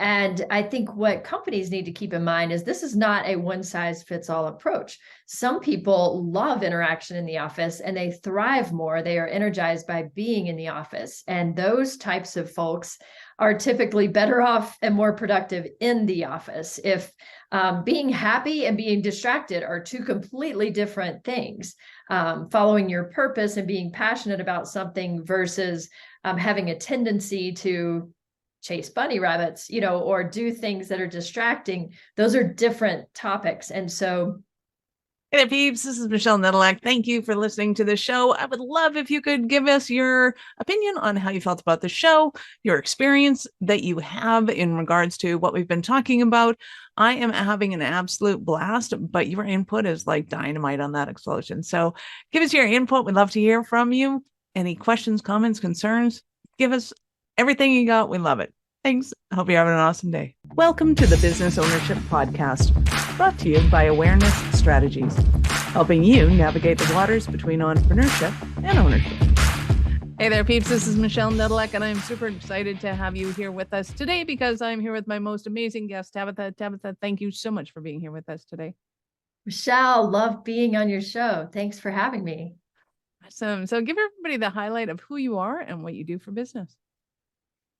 And I think what companies need to keep in mind is this is not a one size fits all approach. Some people love interaction in the office and they thrive more. They are energized by being in the office. And those types of folks are typically better off and more productive in the office. If being happy and being distracted are two completely different things. Following your purpose and being passionate about something versus having a tendency to chase bunny rabbits, or do things that are distracting. Those are different topics. And so Hey there, peeps. This is Michelle Nedelak. Thank you for listening to the show. I would love if you could give us your opinion on how you felt about the show, your experience that you have in regards to what we've been talking about. I am having an absolute blast, but your input is like dynamite on that explosion. So give us your input. We'd love to hear from you. Any questions, comments, concerns? Give us everything you got. We love it. Thanks. I hope you're having an awesome day. Welcome to the Business Ownership Podcast, brought to you by Awareness Strategies, helping you navigate the waters between entrepreneurship and ownership. Hey there, peeps. This is Michelle Nedelak, and I'm super excited to have you here with us today because I'm here with my most amazing guest, Tabitha. Tabitha, thank you so much for being here with us today. Michelle, love being on your show. Thanks for having me. Awesome. So give everybody the highlight of who you are and what you do for business.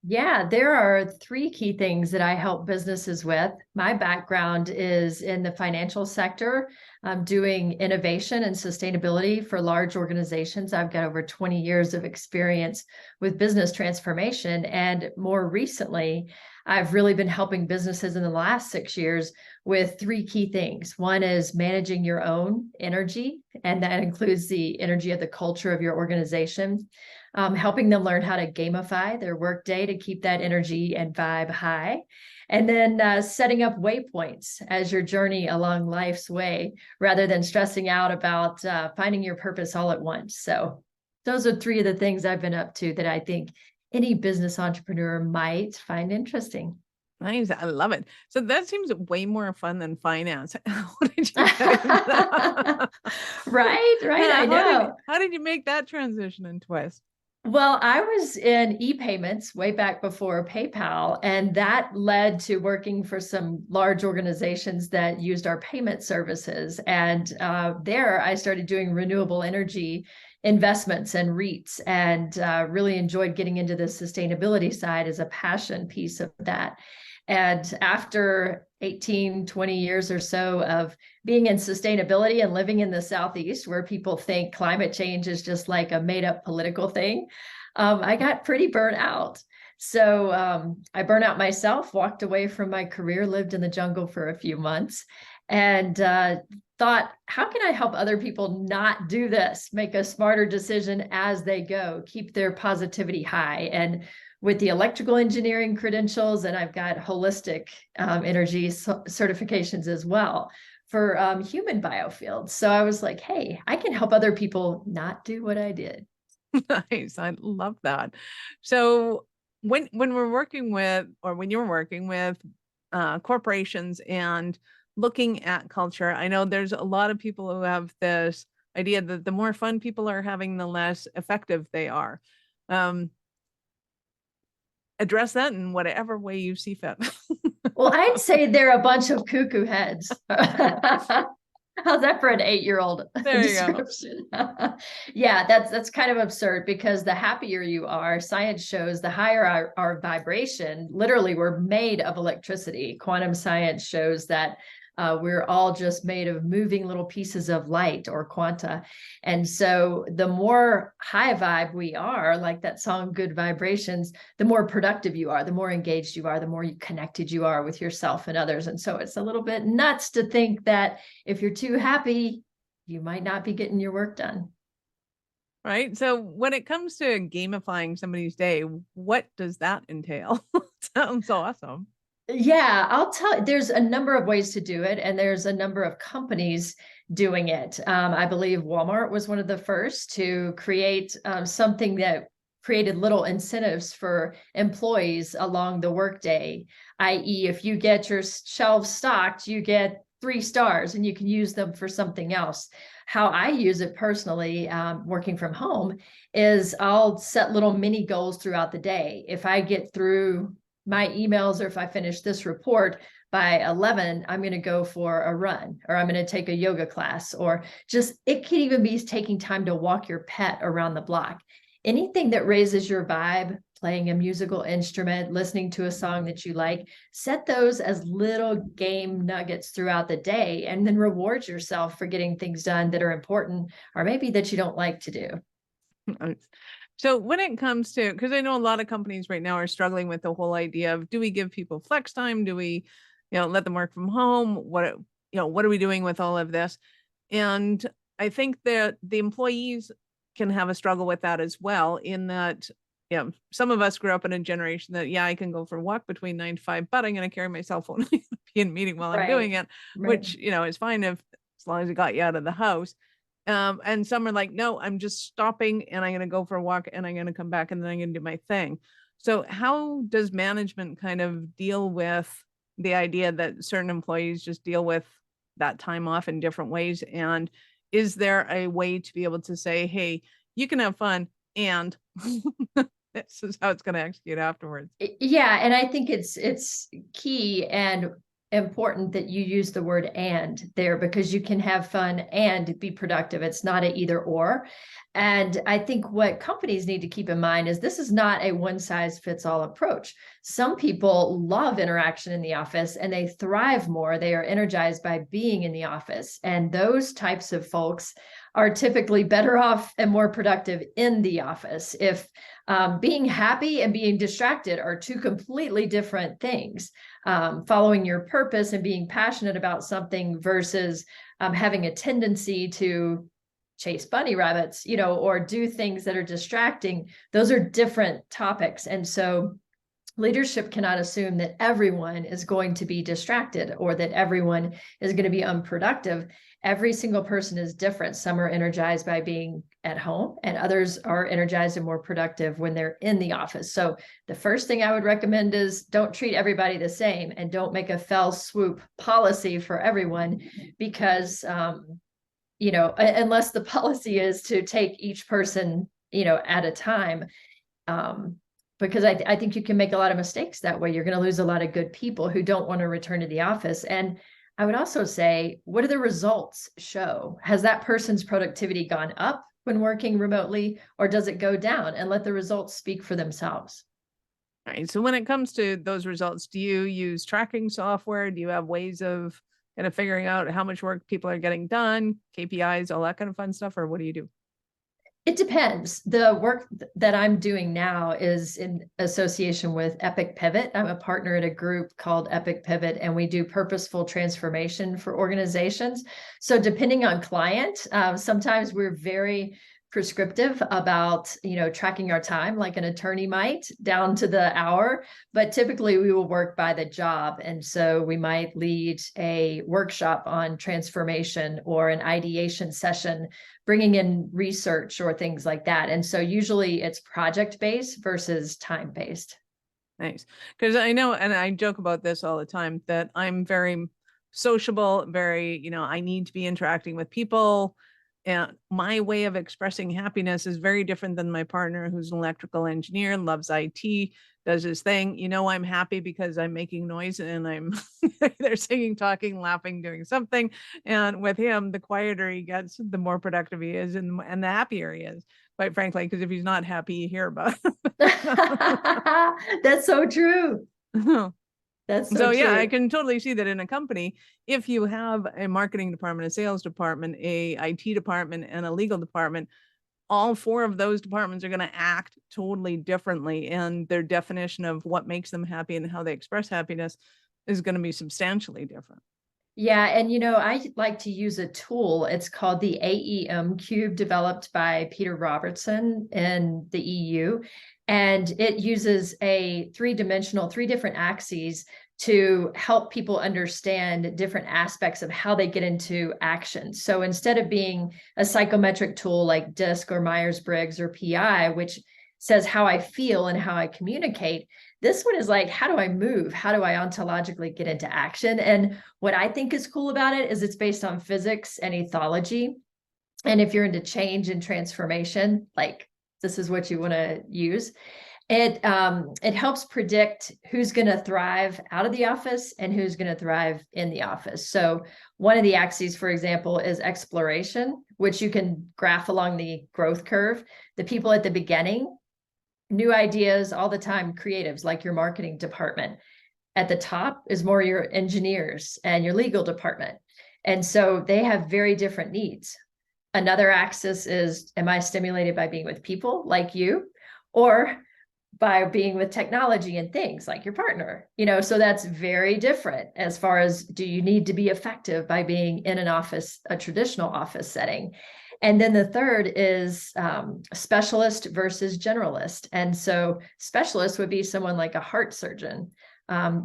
Yeah, there are three key things that I help businesses with. My background is in the financial sector. I'm doing innovation and sustainability for large organizations. I've got over 20 years of experience with business transformation. And more recently, I've really been helping businesses in the last 6 years with three key things. One is managing your own energy, and that includes the energy of the culture of your organization. Helping them learn how to gamify their workday to keep that energy and vibe high. And then setting up waypoints as your journey along life's way, rather than stressing out about finding your purpose all at once. So those are three of the things I've been up to that I think any business entrepreneur might find interesting. Nice. I love it. So that seems way more fun than finance. How did you get into that? Right. I know. How did you make that transition and twist? Well, I was in e-payments way back before PayPal, and that led to working for some large organizations that used our payment services. And there I started doing renewable energy investments and REITs, and really enjoyed getting into the sustainability side as a passion piece of that. And after 18, 20 years or so of being in sustainability and living in the Southeast, where people think climate change is just like a made up political thing, I got pretty burnt out. So I burnt out myself, walked away from my career, lived in the jungle for a few months, and thought, how can I help other people not do this, make a smarter decision as they go, keep their positivity high? And with the electrical engineering credentials, and I've got holistic energy certifications as well for human biofields. So I was like, hey, I can help other people not do what I did. Nice. I love that. So when we're working with, or when you're working with corporations and looking at culture, I know there's a lot of people who have this idea that the more fun people are having, the less effective they are. Address that in whatever way you see fit. Well, I'd say they're a bunch of cuckoo heads. How's that for an 8-year-old description? Yeah, that's kind of absurd, because the happier you are, science shows the higher our vibration. Literally, we're made of electricity. Quantum science shows that we're all just made of moving little pieces of light, or quanta. And so the more high vibe we are, like that song, Good Vibrations, the more productive you are, the more engaged you are, the more connected you are with yourself and others. And so it's a little bit nuts to think that if you're too happy, you might not be getting your work done. Right. So when it comes to gamifying somebody's day, what does that entail? Sounds awesome. Yeah, I'll tell you, there's a number of ways to do it, and there's a number of companies doing it. I believe Walmart was one of the first to create something that created little incentives for employees along the workday, i.e., if you get your shelves stocked, you get 3 stars and you can use them for something else. How I use it personally, working from home, is I'll set little mini goals throughout the day. If I get through my emails, or if I finish this report by 11, I'm going to go for a run, or I'm going to take a yoga class, or just, it could even be taking time to walk your pet around the block. Anything that raises your vibe, playing a musical instrument, listening to a song that you like, set those as little game nuggets throughout the day, and then reward yourself for getting things done that are important, or maybe that you don't like to do. So when it comes to, because I know a lot of companies right now are struggling with the whole idea of, do we give people flex time? Do we, let them work from home? What are we doing with all of this? And I think that the employees can have a struggle with that as well, in that, some of us grew up in a generation that, I can go for a walk between 9 to 5, but I'm going to carry my cell phone and be in a meeting while I'm doing it, which, is fine as long as it got you out of the house. And some are like, no, I'm just stopping and I'm going to go for a walk and I'm going to come back and then I'm going to do my thing. So how does management kind of deal with the idea that certain employees just deal with that time off in different ways? And is there a way to be able to say, hey, you can have fun and this is how it's going to execute afterwards? Yeah. And I think it's key and important that you use the word "and" there, because you can have fun and be productive. It's not an either or. And I think what companies need to keep in mind is this is not a one size fits all approach. Some people love interaction in the office and they thrive more. They are energized by being in the office. And those types of folks are typically better off and more productive in the office. If being happy and being distracted are two completely different things. Following your purpose and being passionate about something versus having a tendency to chase bunny rabbits, or do things that are distracting. Those are different topics. And so leadership cannot assume that everyone is going to be distracted or that everyone is going to be unproductive. Every single person is different. Some are energized by being at home and others are energized and more productive when they're in the office. So the first thing I would recommend is don't treat everybody the same and don't make a fell swoop policy for everyone, because, unless the policy is to take each person, at a time, because I think you can make a lot of mistakes that way. You're going to lose a lot of good people who don't want to return to the office. And I would also say, what do the results show? Has that person's productivity gone up when working remotely, or does it go down? And let the results speak for themselves. All right. So when it comes to those results, do you use tracking software? Do you have ways of kind of figuring out how much work people are getting done, KPIs, all that kind of fun stuff? Or what do you do? It depends. The work that I'm doing now is in association with Epic Pivot. I'm a partner at a group called Epic Pivot, and we do purposeful transformation for organizations. So depending on client, sometimes we're very prescriptive about, tracking our time like an attorney might, down to the hour, but typically we will work by the job. And so we might lead a workshop on transformation or an ideation session, bringing in research or things like that. And so usually it's project-based versus time-based. Nice. Because I know, and I joke about this all the time, that I'm very sociable, very, I need to be interacting with people. And my way of expressing happiness is very different than my partner, who's an electrical engineer, loves IT, does his thing. I'm happy because I'm making noise and I'm either singing, talking, laughing, doing something. And with him, the quieter he gets, the more productive he is, and the happier he is, quite frankly, because if he's not happy, you hear about it. That's so true. That's so yeah, true. I can totally see that in a company, if you have a marketing department, a sales department, a IT department, and a legal department, all four of those departments are going to act totally differently, and their definition of what makes them happy and how they express happiness is going to be substantially different. Yeah. And, I like to use a tool. It's called the AEM Cube, developed by Peter Robertson in the EU. And it uses a three different axes to help people understand different aspects of how they get into action. So instead of being a psychometric tool like DISC or Myers-Briggs or PI, which says how I feel and how I communicate, this one is like, how do I move? How do I ontologically get into action? And what I think is cool about it is it's based on physics and ethology. And if you're into change and transformation, like, this is what you want to use. It helps predict who's going to thrive out of the office and who's going to thrive in the office. So one of the axes, for example, is exploration, which you can graph along the growth curve. The people at the beginning, new ideas all the time, creatives like your marketing department. At the top is more your engineers and your legal department. And so they have very different needs. Another axis is, am I stimulated by being with people like you, or by being with technology and things like your partner? So that's very different as far as, do you need to be effective by being in an office, a traditional office setting? And then the third is specialist versus generalist. And so specialist would be someone like a heart surgeon.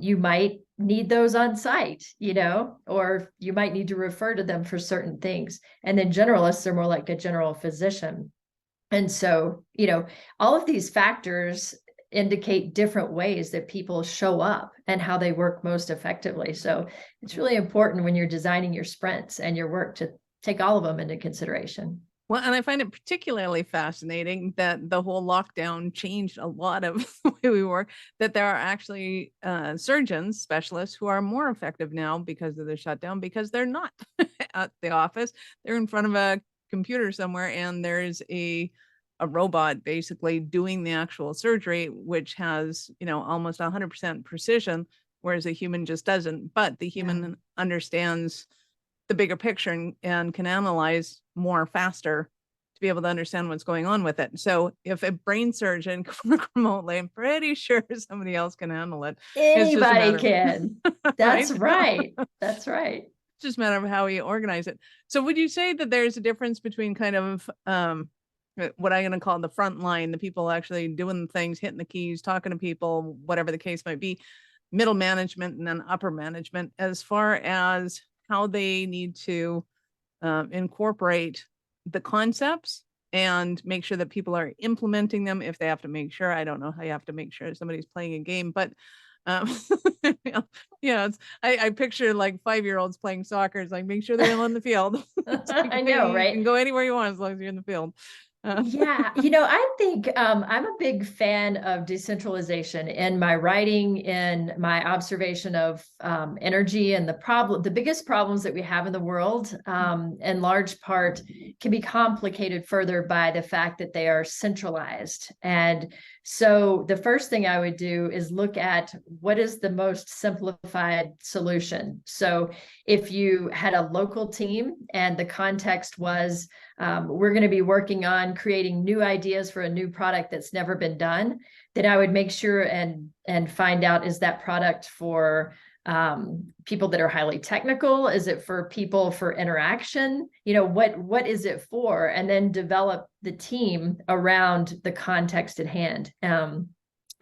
You might need those on site, or you might need to refer to them for certain things. And then generalists are more like a general physician. And so, all of these factors indicate different ways that people show up and how they work most effectively. So it's really important when you're designing your sprints and your work to take all of them into consideration. Well, and I find it particularly fascinating that the whole lockdown changed a lot of the way we work, that there are actually surgeons, specialists who are more effective now because of the shutdown, because they're not at the office. They're in front of a computer somewhere, and there's a robot basically doing the actual surgery, which has, almost 100% precision, whereas a human just doesn't. But the human understands the bigger picture and can analyze more faster to be able to understand what's going on with it. So if a brain surgeon can work remotely, I'm pretty sure somebody else can handle it. Anybody can. That's right. That's right. It's just a matter of how we organize it. So would you say that there's a difference between kind of what I'm going to call the front line, the people actually doing things, hitting the keys, talking to people, whatever the case might be, middle management, and then upper management, as far as how they need to incorporate the concepts and make sure that people are implementing them? If they have to make sure, I don't know how you have to make sure somebody's playing a game, but I picture like 5-year-olds playing soccer. It's like, make sure they're on the field. Like, I know, right? You can go anywhere you want as long as you're in the field. Yeah, I think I'm a big fan of decentralization in my writing, in my observation of energy, and the biggest problems that we have in the world, in large part, can be complicated further by the fact that they are centralized. And so the first thing I would do is look at what is the most simplified solution. So if you had a local team and the context was, we're going to be working on creating new ideas for a new product that's never been done, then I would make sure and find out, is that product for people that are highly technical? Is it for people for interaction? What is it for? And then develop the team around the context at hand.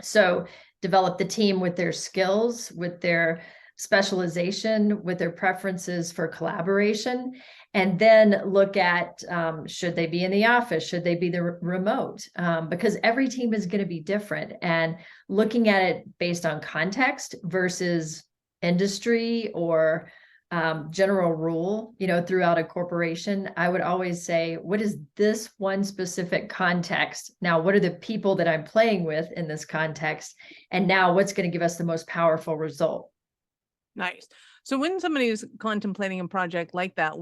So develop the team with their skills, with their specialization, with their preferences for collaboration, and then look at, should they be in the office? Should they be the remote? Because every team is going to be different, and looking at it based on context versus industry or general rule, throughout a corporation, I would always say, what is this one specific context? Now, what are the people that I'm playing with in this context? And now what's going to give us the most powerful result? Nice. So when somebody is contemplating a project like that,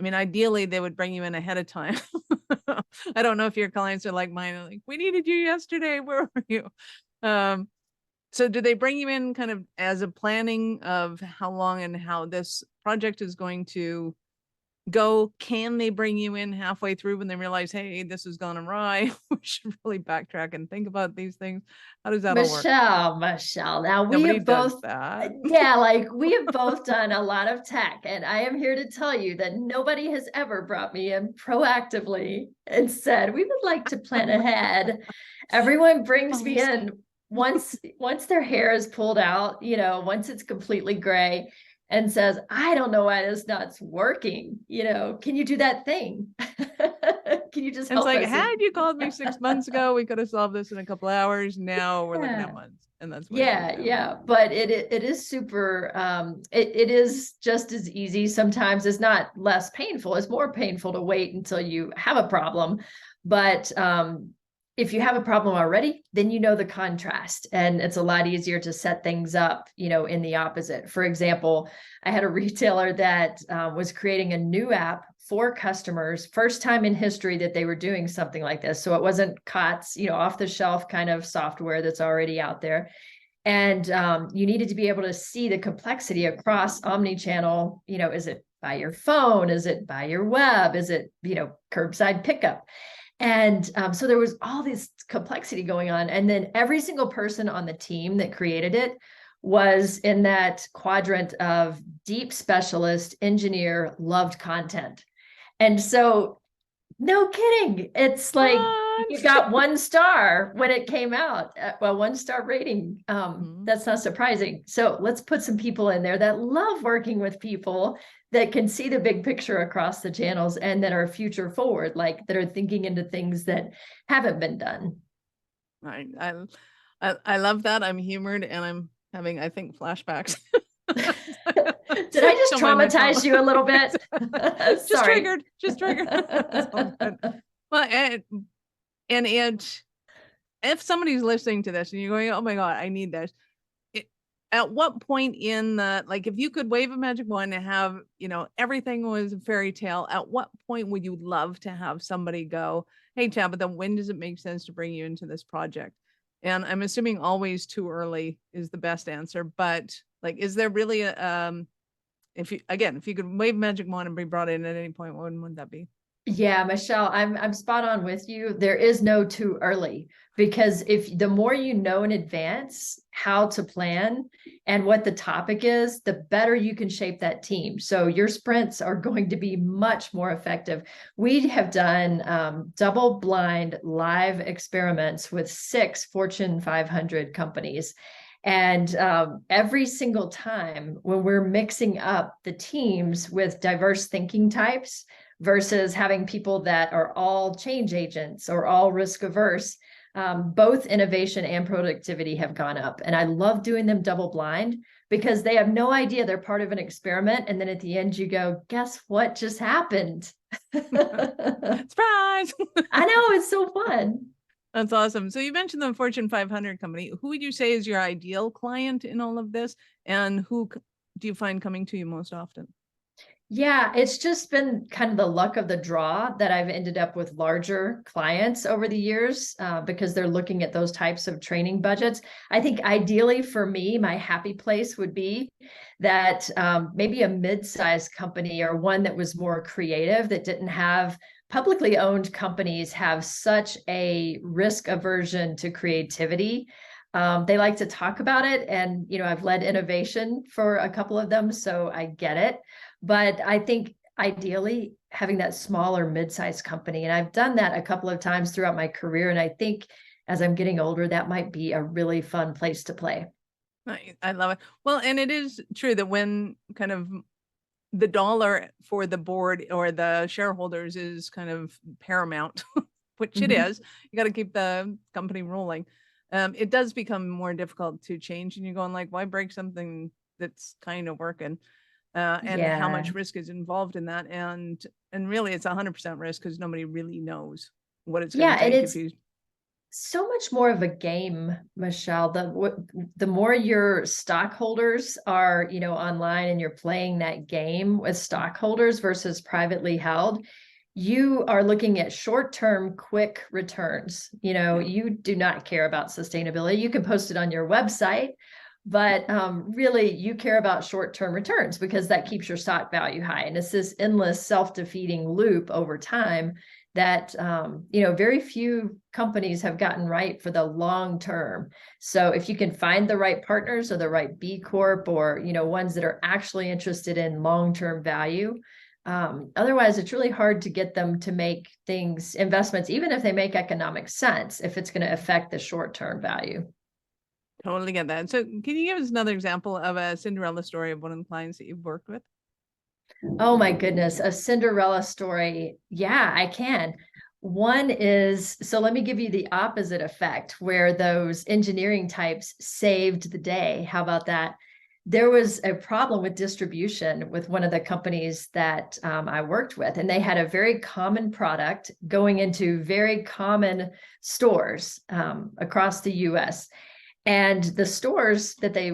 ideally they would bring you in ahead of time. I don't know if your clients are like mine, like, we needed you yesterday. Where were you? So do they bring you in kind of as a planning of how long and how this project is going to go? Can they bring you in halfway through when they realize, hey, this has gone awry, we should really backtrack and think about these things? How does that all work? Michelle, now we Nobody have does both that. like we have both done a lot of tech, and I am here to tell you that nobody has ever brought me in proactively and said, we would like to plan ahead. Everyone brings me in once their hair is pulled out, once it's completely gray, and says, I don't know why this nut's working. Can you do that thing? Can you just help us? It's like, had you called me 6 months ago, we could have solved this in a couple of hours. Now we're looking at months. And that's what but it is super, it is just as easy. Sometimes it's not less painful. It's more painful to wait until you have a problem. But if you have a problem already, then you know the contrast, and it's a lot easier to set things up, in the opposite. For example, I had a retailer that was creating a new app for customers, first time in history that they were doing something like this. So it wasn't COTS, off the shelf kind of software that's already out there. And you needed to be able to see the complexity across omni-channel. Is it by your phone? Is it by your web? Is it, curbside pickup? And so there was all this complexity going on. And then every single person on the team that created it was in that quadrant of deep specialist, engineer, loved content. And so, no kidding. It's like you got 1 star when it came out. Well, 1-star rating. That's not surprising. So let's put some people in there that love working with people, that can see the big picture across the channels, and that are future forward, like that are thinking into things that haven't been done. I love that. I'm humored, and I'm having, I think, flashbacks. Did I just traumatize you a little bit? Just triggered. Well, and if somebody's listening to this and you're going, oh my God, I need this. At what point in the, like, if you could wave a magic wand and have, everything was a fairy tale, at what point would you love to have somebody go, hey, Tabitha, when does it make sense to bring you into this project? And I'm assuming always too early is the best answer, but like, is there really if you could wave a magic wand and be brought in at any point, when would that be? Yeah, Michelle, I'm spot on with you. There is no too early, because if the more you know in advance how to plan and what the topic is, the better you can shape that team. So your sprints are going to be much more effective. We have done double blind live experiments with 6 Fortune 500 companies. And every single time when we're mixing up the teams with diverse thinking types versus having people that are all change agents or all risk averse, both innovation and productivity have gone up. And I love doing them double blind, because they have no idea they're part of an experiment. And then at the end you go, guess what just happened? Surprise! I know, it's so fun. That's awesome. So you mentioned the Fortune 500 company. Who would you say is your ideal client in all of this? And who do you find coming to you most often? Yeah, it's just been kind of the luck of the draw that I've ended up with larger clients over the years, because they're looking at those types of training budgets. I think ideally for me, my happy place would be that maybe a mid-sized company, or one that was more creative, that didn't have publicly owned companies have such a risk aversion to creativity. They like to talk about it. And, I've led innovation for a couple of them, so I get it. But I think ideally having that smaller mid-sized company, and I've done that a couple of times throughout my career. And I think as I'm getting older, that might be a really fun place to play. I love it. Well, and it is true that when kind of the dollar for the board or the shareholders is kind of paramount, which it is, you got to keep the company rolling. It does become more difficult to change, and you're going like, why break something that's kind of working? And how much risk is involved in that. And really it's 100% risk, because nobody really knows what it's going to take. And it's so much more of a game, Michelle. The more your stockholders are, online, and you're playing that game with stockholders versus privately held, you are looking at short-term, quick returns. You do not care about sustainability. You can post it on your website, but really you care about short-term returns, because that keeps your stock value high. And it's this endless self-defeating loop over time that, very few companies have gotten right for the long term. So if you can find the right partners, or the right B Corp, or, ones that are actually interested in long-term value, otherwise it's really hard to get them to make investments, even if they make economic sense, if it's going to affect the short-term value. Totally get that. So can you give us another example of a Cinderella story of one of the clients that you've worked with? Oh my goodness, a Cinderella story. Yeah, I can. One is, so let me give you the opposite effect, where those engineering types saved the day. How about that? there was a problem with distribution with one of the companies that I worked with, and they had a very common product going into very common stores across the US. And the stores that they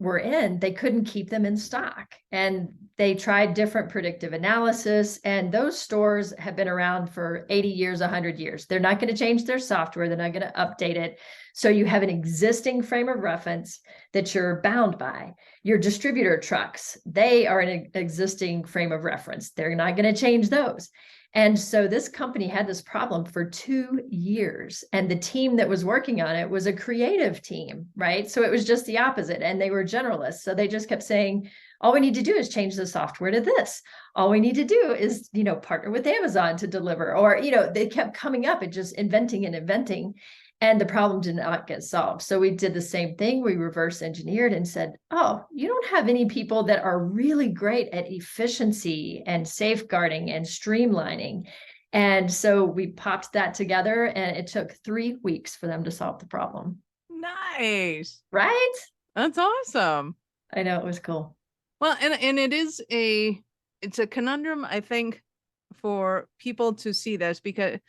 were in, they couldn't keep them in stock. And they tried different predictive analysis, and those stores have been around for 80 years, 100 years. They're not going to change their software. They're not going to update it. So you have an existing frame of reference that you're bound by. Your distributor trucks, they are an existing frame of reference. They're not going to change those. And so this company had this problem for 2 years, and the team that was working on it was a creative team, right? So it was just the opposite, and they were generalists. So they just kept saying, all we need to do is change the software to this. All we need to do is, partner with Amazon to deliver, or, they kept coming up and just inventing and inventing. And the problem did not get solved. So we did the same thing. We reverse engineered and said, oh, you don't have any people that are really great at efficiency and safeguarding and streamlining. And so we popped that together, and it took 3 weeks for them to solve the problem. Nice. Right? That's awesome. I know, it was cool. Well, and it's a conundrum, I think, for people to see this, because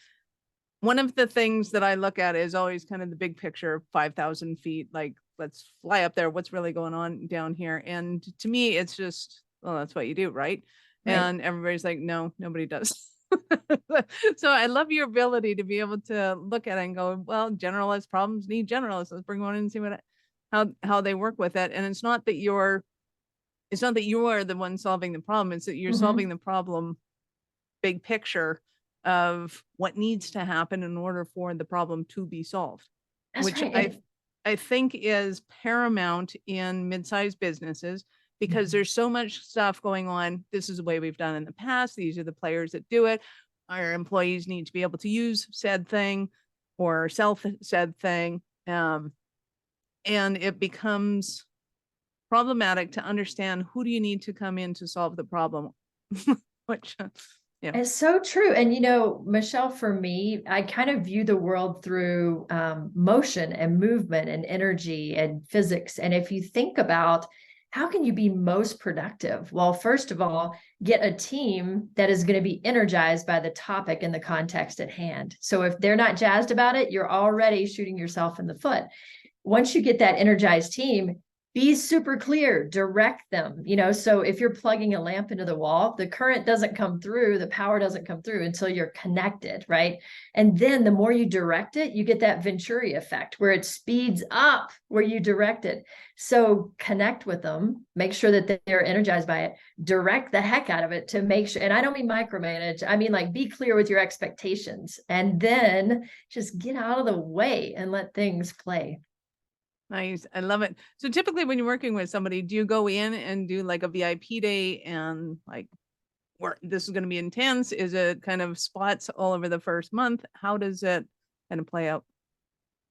one of the things that I look at is always kind of the big picture, 5,000 feet, like, let's fly up there. What's really going on down here? And to me, it's just, well, that's what you do, right? And everybody's like, no, nobody does. So I love your ability to be able to look at it and go, well, generalist problems need generalists. Let's bring one in and see how they work with it. And it's not that you are the one solving the problem. It's that you're solving the problem, big picture, of what needs to happen in order for the problem to be solved. That's which right. I think is paramount in mid-sized businesses, because there's so much stuff going on. This is the way we've done in the past. These are the players that do it. Our employees need to be able to use said thing or sell said thing. And it becomes problematic to understand who do you need to come in to solve the problem. Which it's so true. And, Michelle, for me, I kind of view the world through motion and movement and energy and physics. And if you think about how can you be most productive? Well, first of all, get a team that is going to be energized by the topic and the context at hand. So if they're not jazzed about it, you're already shooting yourself in the foot. Once you get that energized team, be super clear, direct them, so if you're plugging a lamp into the wall, the current doesn't come through, the power doesn't come through until you're connected, right? And then the more you direct it, you get that Venturi effect where it speeds up where you direct it. So connect with them, make sure that they're energized by it, direct the heck out of it to make sure, and I don't mean micromanage, I mean like be clear with your expectations, and then just get out of the way and let things play. Nice. I love it. So typically when you're working with somebody, do you go in and do like a VIP day and like, this is going to be intense? Is it kind of spots all over the first month? How does it kind of play out?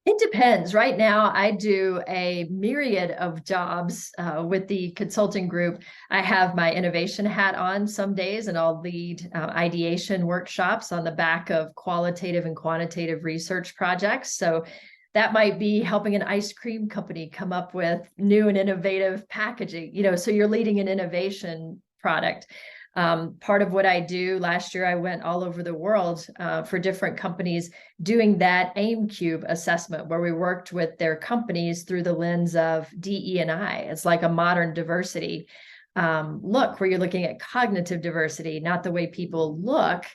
It depends. Right now, I do a myriad of jobs with the consulting group. I have my innovation hat on some days, and I'll lead ideation workshops on the back of qualitative and quantitative research projects. So that might be helping an ice cream company come up with new and innovative packaging, so you're leading an innovation product. Part of what I do, last year I went all over the world for different companies doing that AIM Cube assessment, where we worked with their companies through the lens of DE&I. It's like a modern diversity look, where you're looking at cognitive diversity, not the way people look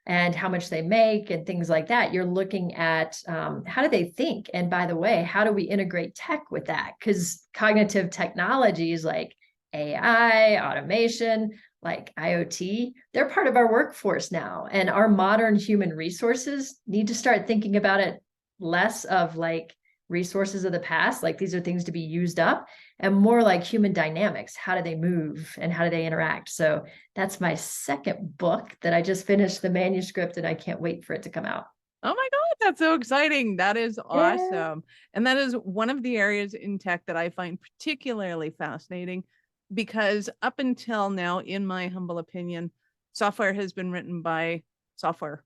and how much they make and things like that. You're looking at how do they think? And by the way, how do we integrate tech with that? Because cognitive technologies like AI, automation, like IoT, they're part of our workforce now. And our modern human resources need to start thinking about it less of like resources of the past, like these are things to be used up, and more like human dynamics. How do they move and how do they interact? So that's my second book that I just finished the manuscript, and I can't wait for it to come out. Oh my God, that's so exciting. That is awesome. Yeah. And that is one of the areas in tech that I find particularly fascinating, because up until now, in my humble opinion, software has been written by software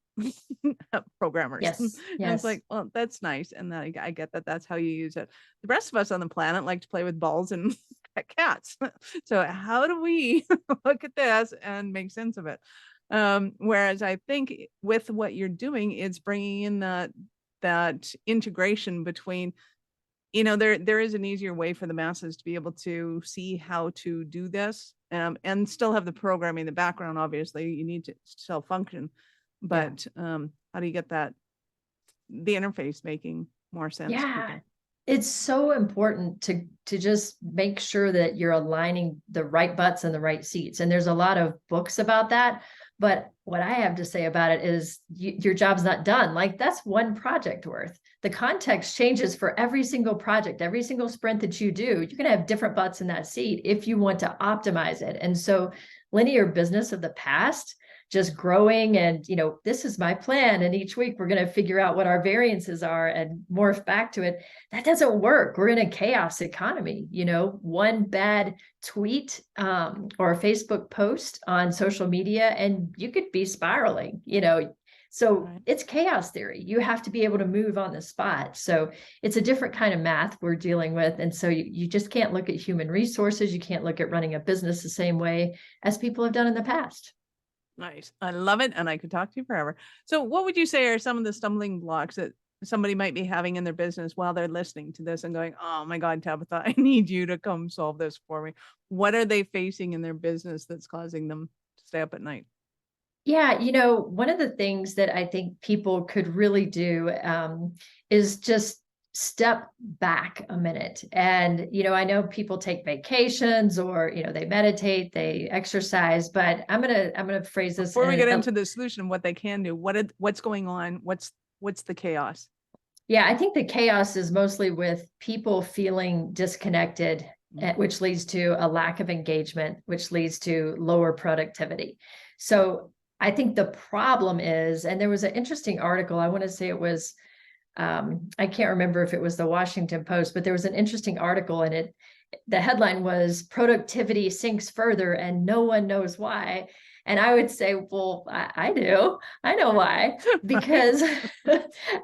programmers. Yes. And it's like, well, that's nice. And then I get that that's how you use it. The rest of us on the planet like to play with balls and cats. So how do we look at this and make sense of it? Whereas I think with what you're doing, it's bringing in that integration between, there is an easier way for the masses to be able to see how to do this, and still have the programming in the background. Obviously, you need to still function, but how do you get the interface making more sense to people? It's so important to just make sure that you're aligning the right butts in the right seats. And there's a lot of books about that. But what I have to say about it is your job's not done. Like, that's one project worth. The context changes for every single project, every single sprint that you do. You're going to have different butts in that seat if you want to optimize it. And so linear business of the past, just growing and, this is my plan, and each week we're going to figure out what our variances are and morph back to it. That doesn't work. We're in a chaos economy. One bad tweet or a Facebook post on social media and you could be spiraling. So Right. It's chaos theory. You have to be able to move on the spot. So it's a different kind of math we're dealing with. And so you just can't look at human resources. You can't look at running a business the same way as people have done in the past. Nice. I love it. And I could talk to you forever. So what would you say are some of the stumbling blocks that somebody might be having in their business while they're listening to this and going, oh my God, Tabitha, I need you to come solve this for me. What are they facing in their business that's causing them to stay up at night? Yeah, one of the things that I think people could really do is just step back a minute. And, I know people take vacations or, they meditate, they exercise, but I'm gonna phrase this Before we in get into the solution, what they can do, what's going on? What's the chaos? Yeah, I think the chaos is mostly with people feeling disconnected, which leads to a lack of engagement, which leads to lower productivity. So I think the problem is, and there was an interesting article, I want to say it was, I can't remember if it was the Washington Post, but there was an interesting article in it. The headline was "Productivity Sinks Further and No One Knows Why." And I would say, well, I do. I know why. Because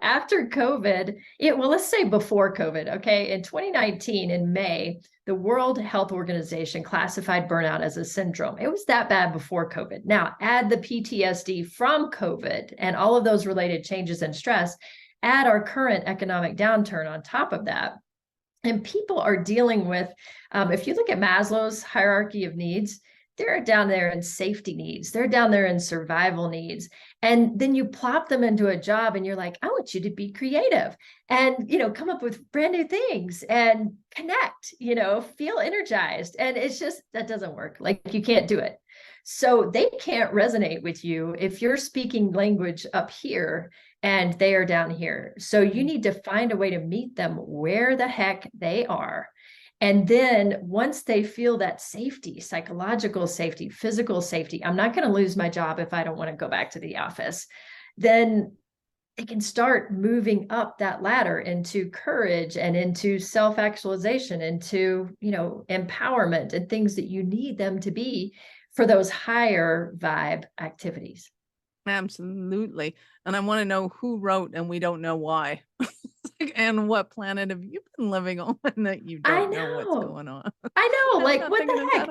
after COVID, let's say before COVID, okay, in 2019, in May, the World Health Organization classified burnout as a syndrome. It was that bad before COVID. Now, add the PTSD from COVID and all of those related changes in stress, add our current economic downturn on top of that. And people are dealing with, if you look at Maslow's hierarchy of needs, they're down there in safety needs. They're down there in survival needs. And then you plop them into a job and you're like, I want you to be creative and, come up with brand new things and connect, feel energized. And it's just, that doesn't work. Like, you can't do it. So they can't resonate with you if you're speaking language up here and they are down here. So you need to find a way to meet them where the heck they are. And then once they feel that safety, psychological safety, physical safety, I'm not going to lose my job if I don't want to go back to the office, then they can start moving up that ladder into courage and into self-actualization, into, empowerment and things that you need them to be for those higher vibe activities. Absolutely. And I want to know who wrote and we don't know why. And what planet have you been living on that you don't know what's going on? I know, like, what the heck?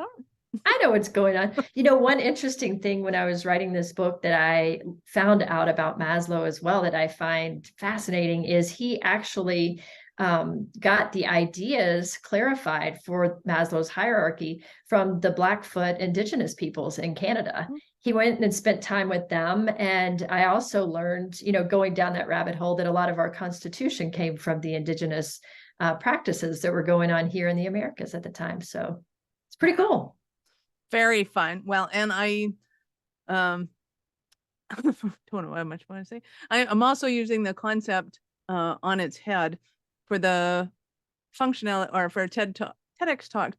I know what's going on. One interesting thing when I was writing this book that I found out about Maslow as well that I find fascinating is he actually got the ideas clarified for Maslow's hierarchy from the Blackfoot indigenous peoples in Canada. He went and spent time with them. And I also learned, going down that rabbit hole, that a lot of our Constitution came from the indigenous practices that were going on here in the Americas at the time. So it's pretty cool. Very fun. Well, and I don't know how much more to say. I'm also using the concept on its head for the functionality, or for a TEDx talk,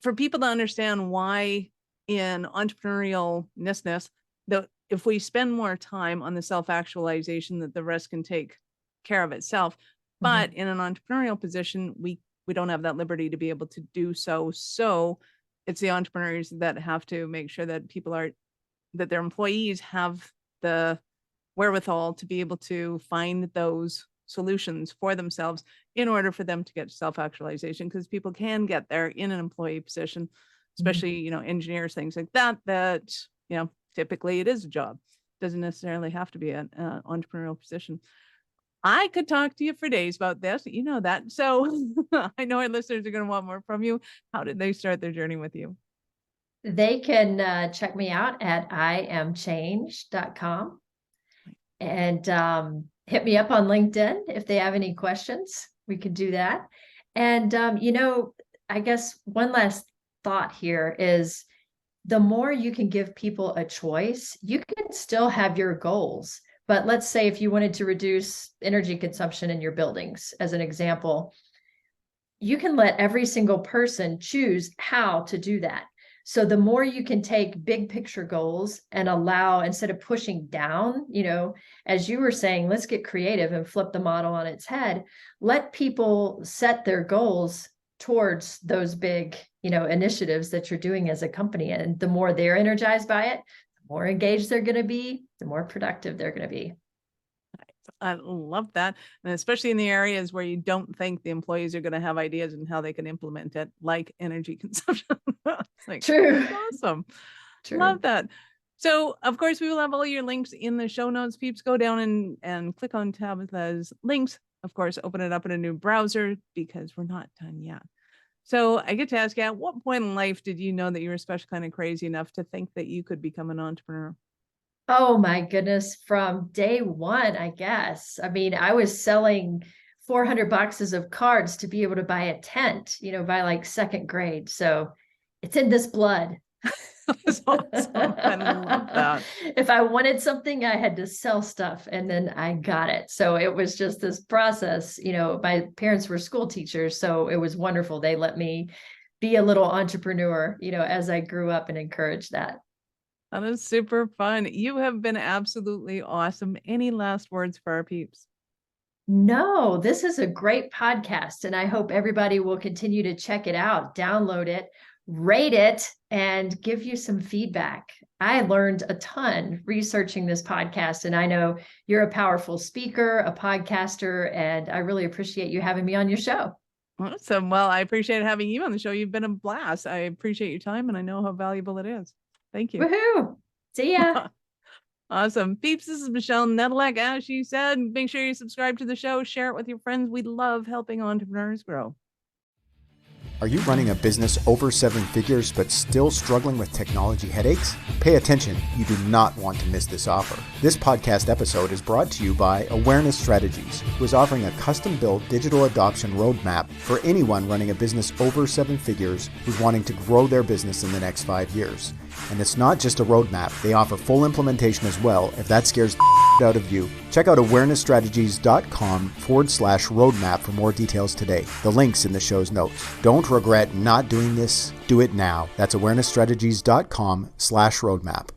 for people to understand why in entrepreneurialness that if we spend more time on the self-actualization, that the rest can take care of itself. But in an entrepreneurial position, we don't have that liberty to be able to do so. So it's the entrepreneurs that have to make sure that that their employees have the wherewithal to be able to find those solutions for themselves in order for them to get self-actualization, because people can get there in an employee position, especially, you know, engineers, things like that, you know, typically it is a job. Doesn't necessarily have to be an entrepreneurial position. I could talk to you for days about this, you know that. So I know our listeners are going to want more from you. How did they start their journey with you? They can check me out at iamchange.com and hit me up on LinkedIn if they have any questions. We could do that. And, you know, I guess one last thought here is the more you can give people a choice, you can still have your goals. But let's say if you wanted to reduce energy consumption in your buildings, as an example, you can let every single person choose how to do that. So the more you can take big picture goals and allow, instead of pushing down, you know, as you were saying, let's get creative and flip the model on its head. Let people set their goals towards those big, you know, initiatives that you're doing as a company. And the more they're energized by it, the more engaged they're going to be, the more productive they're going to be. I love that. And especially in the areas where you don't think the employees are going to have ideas and how they can implement it, like energy consumption. It's like, True. Awesome. True. Love that. So, of course, we will have all your links in the show notes. Peeps, go down and click on Tabitha's links. Of course, open it up in a new browser because we're not done yet. So I get to ask you, at what point in life did you know that you were special kind of crazy enough to think that you could become an entrepreneur? Oh my goodness, from day one, I guess. I mean, I was selling 400 boxes of cards to be able to buy a tent, you know, by like second grade. So it's in this blood. That's awesome. I love that. If I wanted something, I had to sell stuff and then I got it. So it was just this process. You know, my parents were school teachers, so it was wonderful. They let me be a little entrepreneur, you know, as I grew up, and encouraged that. That is super fun. You have been absolutely awesome. Any last words for our peeps? No, this is a great podcast, and I hope everybody will continue to check it out, download it, rate it, and give you some feedback. I learned a ton researching this podcast, and I know you're a powerful speaker, a podcaster, and I really appreciate you having me on your show. Awesome. Well, I appreciate having you on the show. You've been a blast. I appreciate your time, and I know how valuable it is. Thank you. Woohoo! See ya. Awesome. Peeps, this is Michelle Nedelec. As she said, make sure you subscribe to the show, share it with your friends. We love helping entrepreneurs grow. Are you running a business over 7 figures but still struggling with technology headaches? Pay attention. You do not want to miss this offer. This podcast episode is brought to you by Awareness Strategies, who is offering a custom-built digital adoption roadmap for anyone running a business over 7 figures who's wanting to grow their business in the next 5 years. And it's not just a roadmap. They offer full implementation as well, if that scares the out of you. Check out awarenessstrategies.com/roadmap for more details today. The link's in the show's notes. Don't regret not doing this. Do it now. That's awarenessstrategies.com/roadmap.